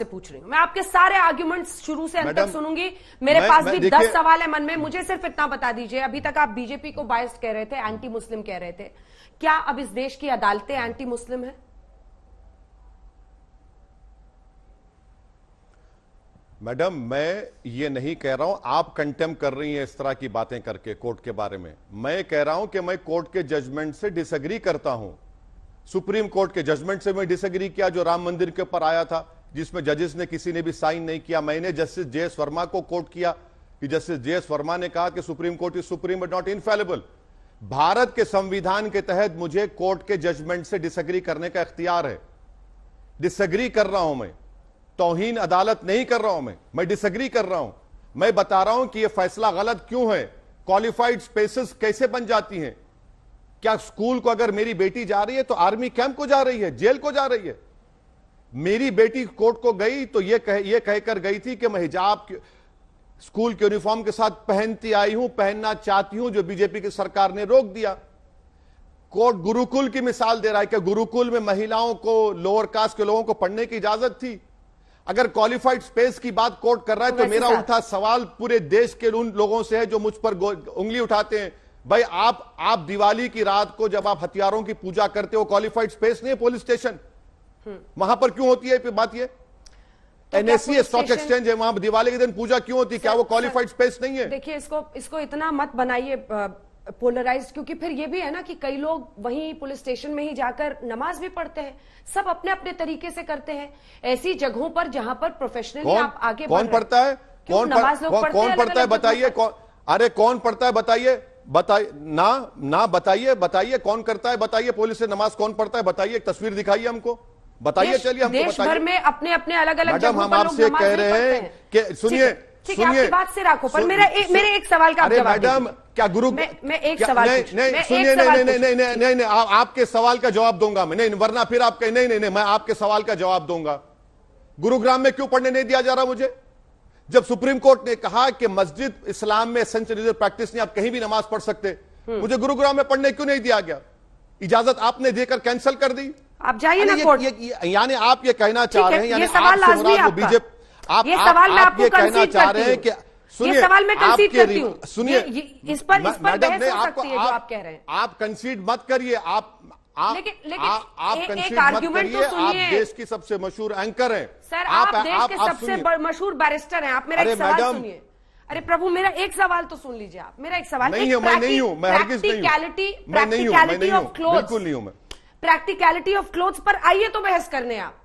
से पूछ रही हूं। मैं आपके सारे आर्ग्यूमेंट्स शुरू से अंत तक सुनूंगी। मेरे पास भी 10 सवाल है मन में। मुझे सिर्फ इतना बता दीजिए, अभी तक आप बीजेपी को बायस्ड कह रहे थे, एंटी मुस्लिम कह रहे थे, क्या अब इस देश की अदालतें एंटी मुस्लिम है? मैडम, मैं ये नहीं कह रहा हूं, आप कंटेम कर रही हैं इस तरह की बातें करके कोर्ट के बारे में। मैं कह रहा हूं कि मैं कोर्ट के जजमेंट से डिसएग्री करता हूं। सुप्रीम कोर्ट के जजमेंट से मैं डिसएग्री किया, जो राम मंदिर के ऊपर आया था, जिसमें जजेस ने किसी ने भी साइन नहीं किया। मैंने जस्टिस जे.एस. वर्मा को कोर्ट किया कि जस्टिस जे.एस. वर्मा ने कहा कि supreme court is supreme but not infallible. Bharat के संविधान के तहत मुझे कोर्ट के जजमेंट से डिसएग्री करने का इख्तियार है। डिसएग्री कर रहा हूं मैं, तौहीन अदालत नहीं कर रहा हूं मैं डिसएग्री कर रहा हूं। मैं बता रहा हूं कि यह फैसला गलत क्यों है। क्वालिफाइड स्पेसेस कैसे बन जाती हैं? क्या स्कूल को अगर मेरी बेटी जा रही है तो आर्मी कैंप को जा रही है, जेल को जा रही है? मेरी बेटी कोर्ट को गई तो यह कहकर गई थी कि मैं हिजाब स्कूल के यूनिफॉर्म के साथ पहनती आई हूं, पहनना चाहती हूं, जो बीजेपी की सरकार ने रोक दिया। कोर्ट गुरुकुल की मिसाल दे रहा है कि गुरुकुल में महिलाओं को, लोअर कास्ट के लोगों को पढ़ने की इजाजत थी। अगर क्वालिफाइड स्पेस की बात कोर्ट कर रहा है तो मेरा उल्टा सवाल पूरे देश के उन लोगों से है जो मुझ पर उंगली उठाते हैं। भाई, आप दिवाली की रात को जब आप हथियारों की पूजा करते हो, क्वालिफाइड स्पेस नहीं है पुलिस स्टेशन, वहां पर क्यों होती है? बात ये एनएससी स्टॉक एक्सचेंज है, वहां दिवाली के दिन पूजा क्यों होती है? क्या वो क्वालिफाइड स्पेस नहीं है? देखिए, इसको इतना मत बनाइए पोलराइज्ड, क्योंकि फिर ये भी है ना कि कई लोग वहीं पुलिस स्टेशन में ही जाकर नमाज भी पढ़ते हैं। सब अपने अपने तरीके से करते हैं ऐसी जगहों पर जहां पर प्रोफेशनली आप आगे कौन पढ़ता है? कौन पढ़ता है? बताइए। अरे कौन पढ़ता है? बताइए ना बताइए कौन करता है? बताइए, पुलिस से नमाज कौन पढ़ता है? बताइए, एक तस्वीर दिखाइए हमको, बताइए। चलिए, हमको देश भर में अपने अपने अलग अलग मैडम, हम आपसे कह रहे हैं कि सुनिए, बात से रखो, पर मेरे एक सवाल का जवाब मैडम, क्या गुरु मैं एक सवाल सुनिए, नहीं, आपके सवाल का जवाब दूंगा मैं, नहीं, वरना फिर आप कहें नहीं, मैं आपके सवाल का जवाब दूंगा। गुरुग्राम में क्यों पढ़ने नहीं दिया जा रहा मुझे? जब सुप्रीम कोर्ट ने कहा कि मस्जिद इस्लाम में एसेंशियल रिलीजियस प्रैक्टिस नहीं, आप कहीं भी नमाज पढ़ सकते, मुझे गुरुग्राम में पढ़ने क्यों नहीं दिया गया? इजाजत आपने देकर कैंसिल कर दी। आप जाइए ना कोर्ट। यानी आप ये कहना चाह रहे हैं, यानी बीजेपी आप ये कहना चाह रहे हैं कि सुनिए, सवाल मैं कंसीड करती हूं, सुनिए, इस पर बहस हो सकती है जो आप कह रहे हैं। आप कंसीड मत करिए, आप कंसीड मत करिए। आप देश की सबसे मशहूर एंकर हैं सर, आप देश के सबसे मशहूर बैरिस्टर हैं। आप मेरा एक सवाल सुनिए। अरे प्रभु, मेरा एक सवाल तो सुन लीजिए आप। मेरा एक सवाल नहीं हूं, मैं नहीं हूं, मैं हरगिज नहीं हूं, प्रैक्टिकलिटी ऑफ क्लोथ्स, बिल्कुल नहीं हूं मैं। प्रैक्टिकलिटी ऑफ क्लोथ्स पर आइए तो बहस करने। आप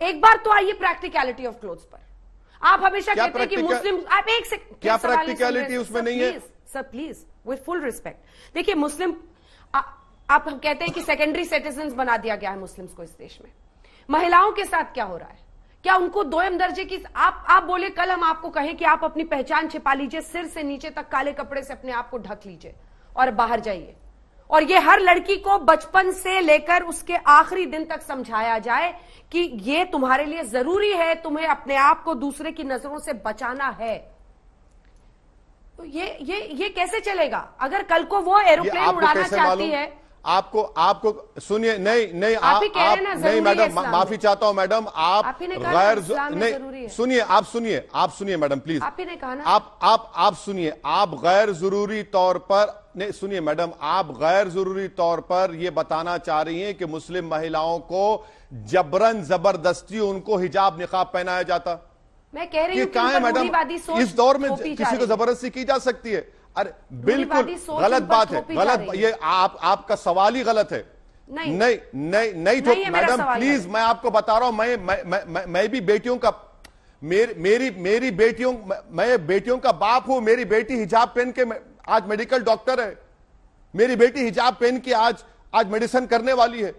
एक बार तो आइए प्रैक्टिकलिटी ऑफ क्लोथ्स पर। आप हमेशा कहते हैं कि मुस्लिम, आप एक से क्या प्रैक्टिकलिटी उसमें नहीं है? Sir please, with full respect, देखिए मुस्लिम, आप कहते हैं कि सेकेंडरी सिटीजन्स बना दिया गया है मुस्लिम्स को इस देश में। महिलाओं के साथ क्या हो रहा है? क्या उनको दोयम दर्जे की आप बोले, कल हम आपको कहें कि आप अपनी पहचान छिपा लीजिए, सिर से नीचे तक काले कपड़े से अपने आप को ढक लीजिए और बाहर जाइए, और ये हर लड़की को बचपन से लेकर उसके आखिरी दिन तक समझाया जाए कि ये तुम्हारे लिए जरूरी है, तुम्हें अपने आप को दूसरे की नजरों से बचाना है, तो ये कैसे चलेगा? अगर कल को वो एरोप्लेन उड़ाना चाहती है, आपको सुनिए, नहीं आप नहीं मैडम, माफी चाहता हूं मैडम, आप गैर नहीं सुनिए, आप सुनिए मैडम प्लीज, आप ही ने कहा ना, आप सुनिए, आप गैर जरूरी तौर पर नहीं, सुनिए मैडम, आप गैर जरूरी तौर पर यह बताना चाह रही हैं कि मुस्लिम महिलाओं को जबरन जबरदस्ती उनको हिजाब निकाब पहनाया जाता। मैं कह रही हूं कि कहां है मैडम, इस दौर में किसी को जबरदस्ती की जा सकती है? अरे बिल्कुल गलत बात है, गलत, ये आपका सवाल ही गलत है। नहीं तो मैडम प्लीज, मैं आपको बता रहा हूं, मैं भी बेटियों का, मेरी बेटियों, मैं बेटियों का बाप हूं। मेरी बेटी हिजाब पहन के आज मेडिकल डॉक्टर है, मेरी बेटी हिजाब पहन के आज मेडिसिन करने वाली है।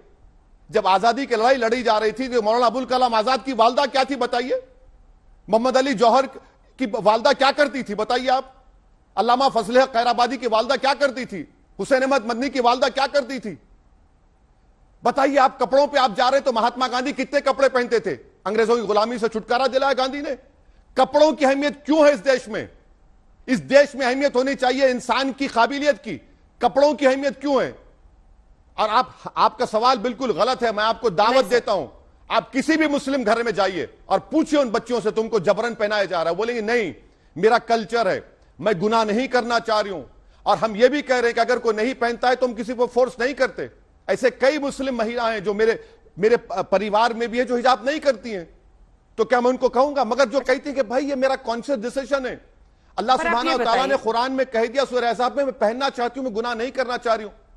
जब आजादी की लड़ाई लड़ी जा रही थी तो मौलाना अबुल कलाम आजाद की वालदा क्या थी बताइए? मोहम्मद अली जौहर की वालदा क्या करती थी बताइए आप? अल्लामा फजल खैराबादी की वालदा क्या करती थी? हुसैन अहमद मदनी की वालदा क्या करती थी? बताइए। आप कपड़ों पे आप जा रहे तो महात्मा गांधी कितने कपड़े पहनते थे? अंग्रेजों की गुलामी से छुटकारा दिलाया गांधी ने। कपड़ों की अहमियत क्यों है इस देश में? इस देश में अहमियत होनी चाहिए इंसान की काबिलियत की, कपड़ों की अहमियत क्यों है? और आपका सवाल बिल्कुल गलत है। मैं आपको दावत देता हूं, आप किसी भी मुस्लिम घर में जाइए और पूछिए उन बच्चियों से तुमको जबरन पहनाया जा रहा है, बोलेंगे नहीं मेरा कल्चर है, मैं गुनाह नहीं करना चाह रही हूं। और हम यह भी कह रहे हैं कि अगर कोई नहीं पहनता है तो हम किसी को फोर्स नहीं करते। ऐसे कई मुस्लिम महिलाएं जो मेरे परिवार में भी है जो हिजाब नहीं करती हैं, तो क्या मैं उनको कहूंगा? मगर जो कहती है कि भाई ये मेरा कॉन्शियस डिसीजन है, अल्लाह सुब्हानहू व तआला ने कुरान में कह दिया सूरह अहज़ाब में, मैं पहनना चाहती हूं, मैं गुनाह नहीं करना चाह रही हूं।